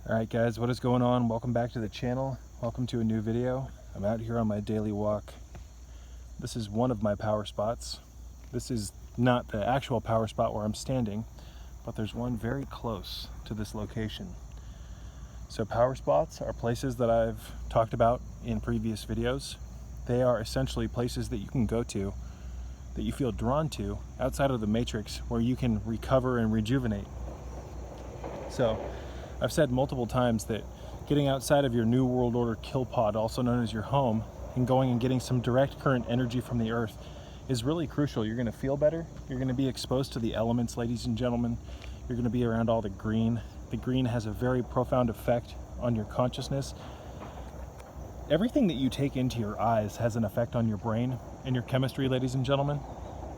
Alright guys, what is going on? Welcome back to the channel. Welcome to a new video. I'm out here on my daily walk. This is one of my power spots. This is not the actual power spot where I'm standing, but there's one very close to this location. So power spots are places that I've talked about in previous videos. They are essentially places that you can go to, that you feel drawn to outside of the matrix, where you can recover and rejuvenate. So I've said multiple times that getting outside of your New World Order kill pod, also known as your home, and going and getting some direct current energy from the earth is really crucial. You're going to feel better. You're going to be exposed to the elements, ladies and gentlemen. You're going to be around all the green. The green has a very profound effect on your consciousness. Everything that you take into your eyes has an effect on your brain and your chemistry, ladies and gentlemen.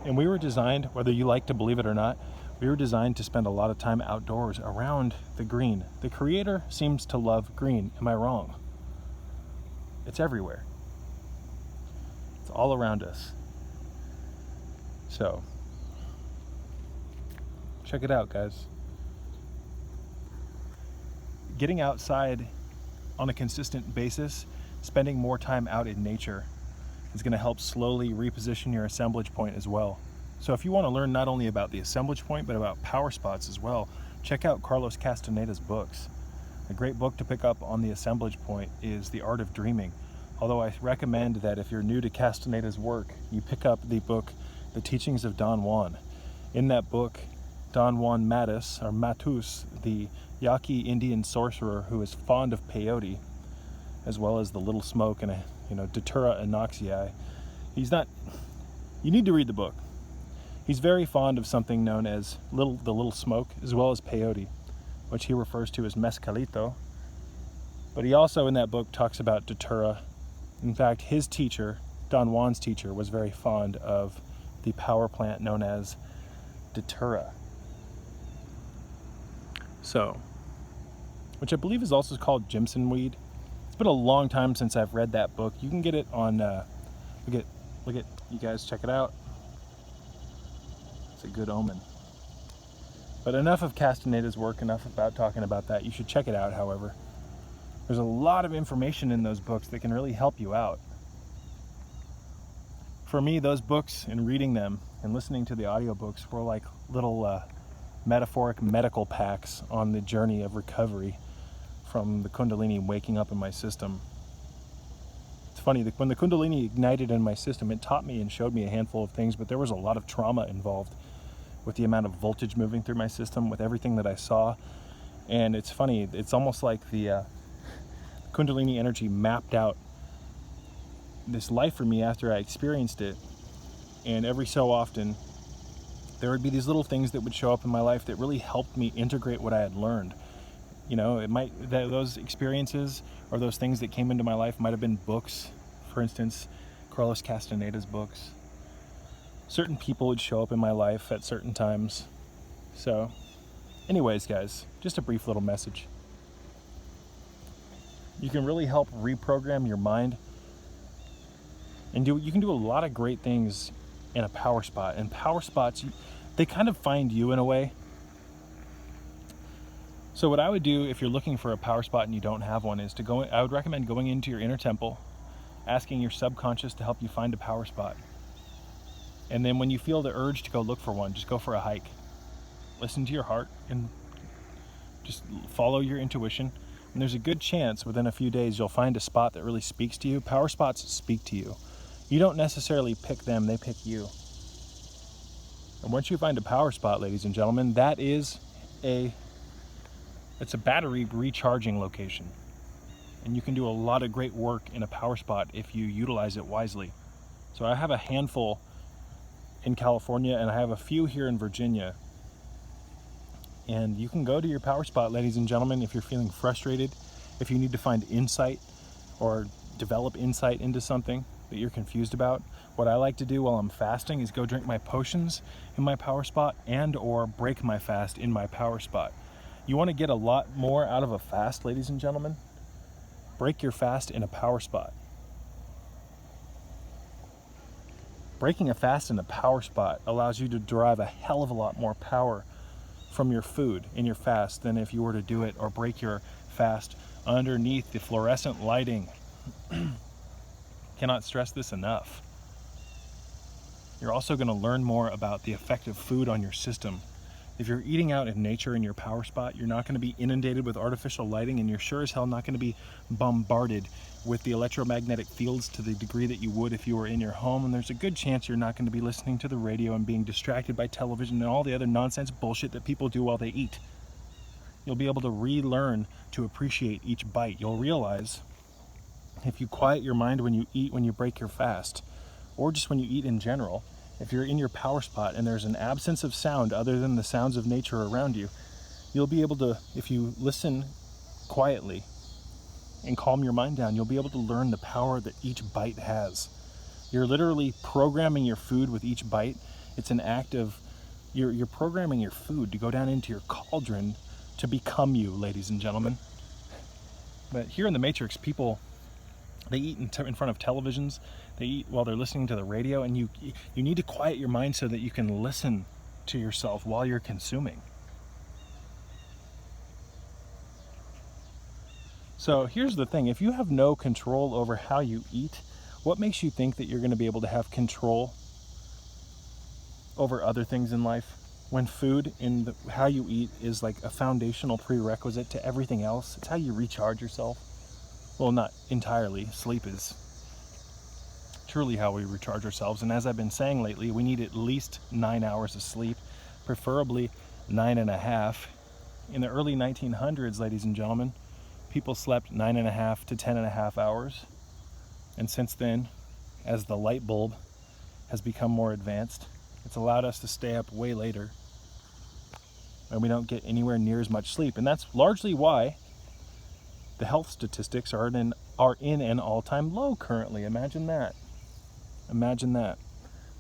And we were designed, whether you like to believe it or not, we were designed to spend a lot of time outdoors around the green. The Creator seems to love green. Am I wrong? It's everywhere. It's all around us. So, check it out, guys. Getting outside on a consistent basis, spending more time out in nature, is going to help slowly reposition your assemblage point as well. So if you want to learn not only about the assemblage point, but about power spots as well, check out Carlos Castaneda's books. A great book to pick up on the assemblage point is The Art of Dreaming. Although I recommend that if you're new to Castaneda's work, you pick up the book, The Teachings of Don Juan. In that book, Don Juan Matus, or Matus, the Yaqui Indian sorcerer who is fond of peyote, as well as the little smoke and Datura anoxii. You need to read the book. He's very fond of something known as the little smoke, as well as peyote, which he refers to as mezcalito. But he also in that book talks about Datura. In fact, his teacher, Don Juan's teacher, was very fond of the power plant known as Datura. So, which I believe is also called Jimson weed. It's been a long time since I've read that book. You can get it on, look at, you guys check it out. It's a good omen. But enough of Castaneda's work, enough about talking about that. You should check it out, however. There's a lot of information in those books that can really help you out. For me, those books and reading them and listening to the audiobooks were like little metaphoric medical packs on the journey of recovery from the Kundalini waking up in my system. It's funny, when the Kundalini ignited in my system, it taught me and showed me a handful of things, but there was a lot of trauma involved with the amount of voltage moving through my system, with everything that I saw. And it's funny, it's almost like the Kundalini energy mapped out this life for me after I experienced it. And every so often, there would be these little things that would show up in my life that really helped me integrate what I had learned. Those experiences or those things that came into my life might have been books, for instance, Carlos Castaneda's books. Certain people would show up in my life at certain times. So, anyways, guys, just a brief little message. You can really help reprogram your mind, and you can do a lot of great things in a power spot. And power spots, they kind of find you in a way. So what I would do if you're looking for a power spot and you don't have one is I would recommend going into your inner temple, asking your subconscious to help you find a power spot. And then when you feel the urge to go look for one, just go for a hike. Listen to your heart and just follow your intuition. And there's a good chance within a few days you'll find a spot that really speaks to you. Power spots speak to you. You don't necessarily pick them, they pick you. And once you find a power spot, ladies and gentlemen, that is it's a battery recharging location. And you can do a lot of great work in a power spot if you utilize it wisely. So I have a handful in California, and I have a few here in Virginia. And you can go to your power spot, ladies and gentlemen, if you're feeling frustrated, if you need to find insight or develop insight into something that you're confused about. What I like to do while I'm fasting is go drink my potions in my power spot and or break my fast in my power spot. You want to get a lot more out of a fast, ladies and gentlemen? Break your fast in a power spot. Breaking a fast in a power spot allows you to derive a hell of a lot more power from your food in your fast than if you were to do it or break your fast underneath the fluorescent lighting. Cannot stress this enough. You're also going to learn more about the effect of food on your system. If you're eating out in nature in your power spot, you're not going to be inundated with artificial lighting, and you're sure as hell not going to be bombarded with the electromagnetic fields to the degree that you would if you were in your home. And there's a good chance you're not going to be listening to the radio and being distracted by television and all the other nonsense bullshit that people do while they eat. You'll be able to relearn to appreciate each bite. You'll realize if you quiet your mind when you eat, when you break your fast, or just when you eat in general, if you're in your power spot and there's an absence of sound other than the sounds of nature around you, you'll be able to, if you listen quietly and calm your mind down, you'll be able to learn the power that each bite has. You're literally programming your food with each bite. It's an act of, you're programming your food to go down into your cauldron to become you, ladies and gentlemen. But here in the Matrix, people, they eat in front of televisions, they eat while they're listening to the radio, and you need to quiet your mind so that you can listen to yourself while you're consuming. So here's the thing, if you have no control over how you eat, what makes you think that you're going to be able to have control over other things in life? When food and how you eat is like a foundational prerequisite to everything else. It's how you recharge yourself. Well, not entirely. Sleep is truly how we recharge ourselves. And as I've been saying lately, we need at least 9 hours of sleep, preferably 9.5. In the early 1900s, ladies and gentlemen, people slept 9.5 to 10.5 hours. And since then, as the light bulb has become more advanced, it's allowed us to stay up way later. And we don't get anywhere near as much sleep. And that's largely why the health statistics are in an all-time low currently. Imagine that. Imagine that.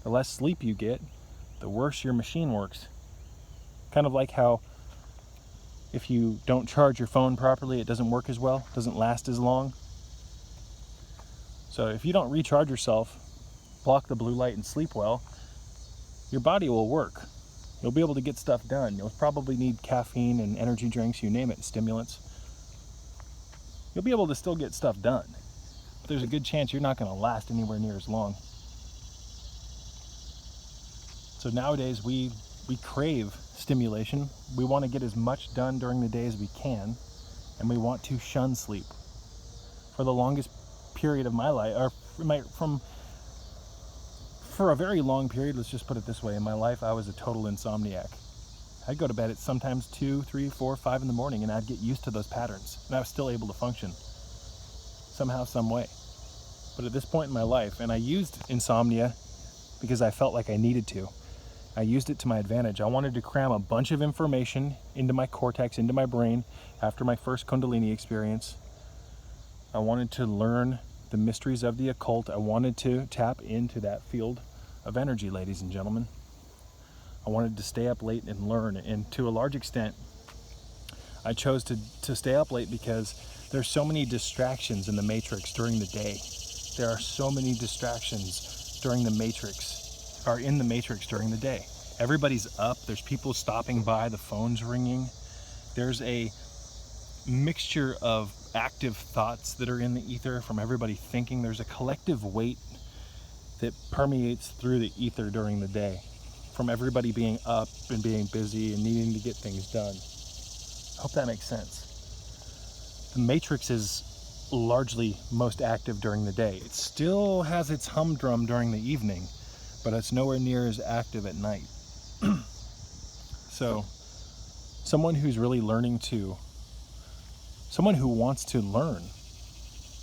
The less sleep you get, the worse your machine works. Kind of like how if you don't charge your phone properly, it doesn't work as well, doesn't last as long. So if you don't recharge yourself, block the blue light and sleep well, your body will work. You'll be able to get stuff done. You'll probably need caffeine and energy drinks, you name it, stimulants. You'll be able to still get stuff done. But there's a good chance you're not going to last anywhere near as long. So nowadays we crave stimulation. We want to get as much done during the day as we can, and we want to shun sleep. For the longest period of my life, or for a very long period, let's just put it this way, in my life I was a total insomniac. I'd go to bed at sometimes 2, 3, 4, 5 in the morning, and I'd get used to those patterns, and I was still able to function somehow, some way. But at this point in my life, and I used insomnia because I felt like I needed to. I used it to my advantage. I wanted to cram a bunch of information into my cortex, into my brain, after my first Kundalini experience. I wanted to learn the mysteries of the occult. I wanted to tap into that field of energy, ladies and gentlemen. I wanted to stay up late and learn, and to a large extent, I chose to stay up late because there's so many distractions in the Matrix during the day. There are so many distractions in the Matrix during the day. Everybody's up, there's people stopping by, the phone's ringing. There's a mixture of active thoughts that are in the ether from everybody thinking. There's a collective weight that permeates through the ether during the day from everybody being up and being busy and needing to get things done. I hope that makes sense. The Matrix is largely most active during the day. It still has its humdrum during the evening, but it's nowhere near as active at night. So someone who wants to learn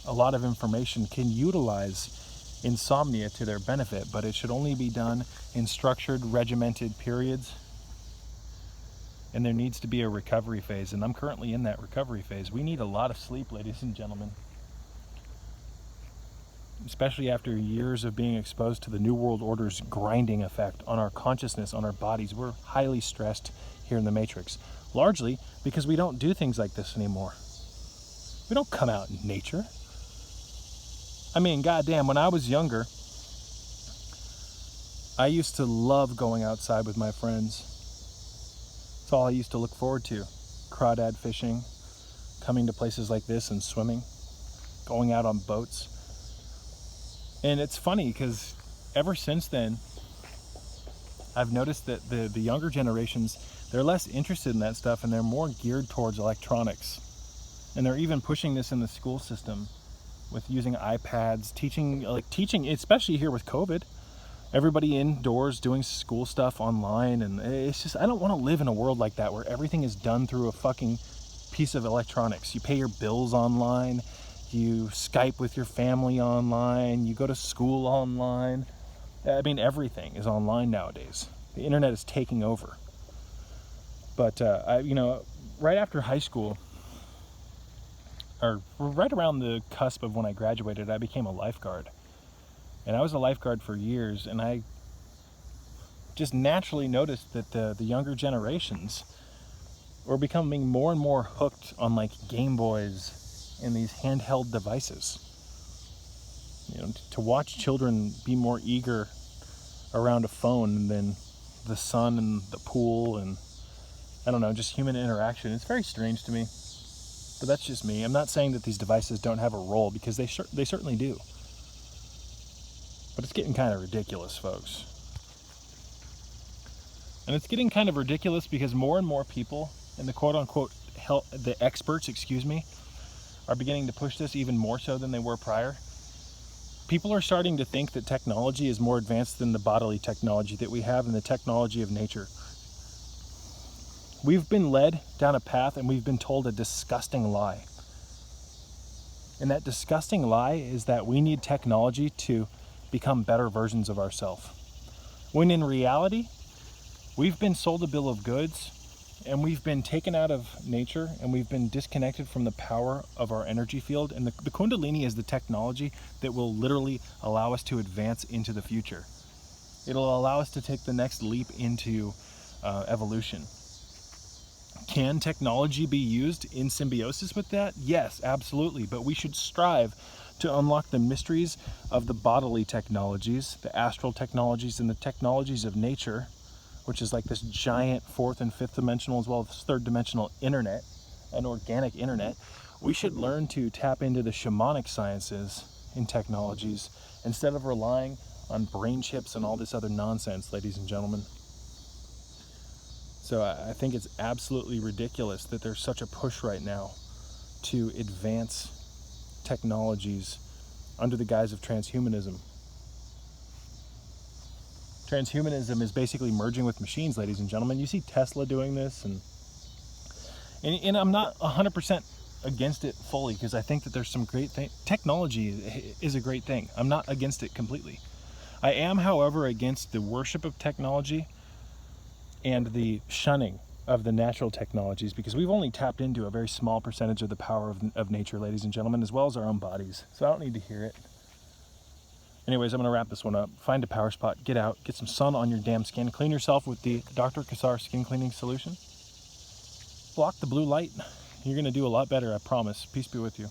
a lot of information can utilize insomnia to their benefit, but it should only be done in structured, regimented periods. And there needs to be a recovery phase, and I'm currently in that recovery phase. We need a lot of sleep, ladies and gentlemen. Especially after years of being exposed to the New World Order's grinding effect on our consciousness, on our bodies. We're highly stressed here in the Matrix, largely because we don't do things like this anymore. We don't come out in nature. I mean, goddamn, when I was younger, I used to love going outside with my friends. That's all I used to look forward to. Crawdad fishing, coming to places like this and swimming, going out on boats. And it's funny because ever since then, I've noticed that the younger generations, they're less interested in that stuff and they're more geared towards electronics. And they're even pushing this in the school system with using iPads, teaching, especially here with COVID, everybody indoors doing school stuff online. And it's just, I don't want to live in a world like that where everything is done through a fucking piece of electronics. You pay your bills online, you Skype with your family online, you go to school online. I mean, everything is online nowadays. The internet is taking over. But right after high school, or right around the cusp of when I graduated, I became a lifeguard. And I was a lifeguard for years, and I just naturally noticed that the younger generations were becoming more and more hooked on like Game Boys and these handheld devices. You know, to watch children be more eager around a phone than the sun and the pool and, I don't know, just human interaction. It's very strange to me, but that's just me. I'm not saying that these devices don't have a role, because they certainly do. But it's getting kind of ridiculous, folks. And it's getting kind of ridiculous because more and more people, and the quote-unquote the experts, are beginning to push this even more so than they were prior. People are starting to think that technology is more advanced than the bodily technology that we have and the technology of nature. We've been led down a path and we've been told a disgusting lie. And that disgusting lie is that we need technology to become better versions of ourselves. When in reality, we've been sold a bill of goods and we've been taken out of nature and we've been disconnected from the power of our energy field. And the Kundalini is the technology that will literally allow us to advance into the future. It'll allow us to take the next leap into evolution. Can technology be used in symbiosis with that? Yes, absolutely. But we should strive to unlock the mysteries of the bodily technologies, the astral technologies, and the technologies of nature, which is like this giant fourth and fifth dimensional as well as third dimensional internet, an organic internet. We should learn to tap into the shamanic sciences and technologies instead of relying on brain chips and all this other nonsense, ladies and gentlemen. So I think it's absolutely ridiculous that there's such a push right now to advance technologies under the guise of transhumanism. Transhumanism is basically merging with machines, ladies and gentlemen. You see Tesla doing this, and I'm not 100% against it fully, because I think that there's some great thing. Technology is a great thing. I'm not against it completely. I am, however, against the worship of technology and the shunning of the natural technologies, because we've only tapped into a very small percentage of the power of nature, ladies and gentlemen, as well as our own bodies. So I don't need to hear it. Anyways, I'm going to wrap this one up. Find a power spot, get out, get some sun on your damn skin, clean yourself with the Dr. Kassar skin cleaning solution. Block the blue light. You're going to do a lot better, I promise. Peace be with you.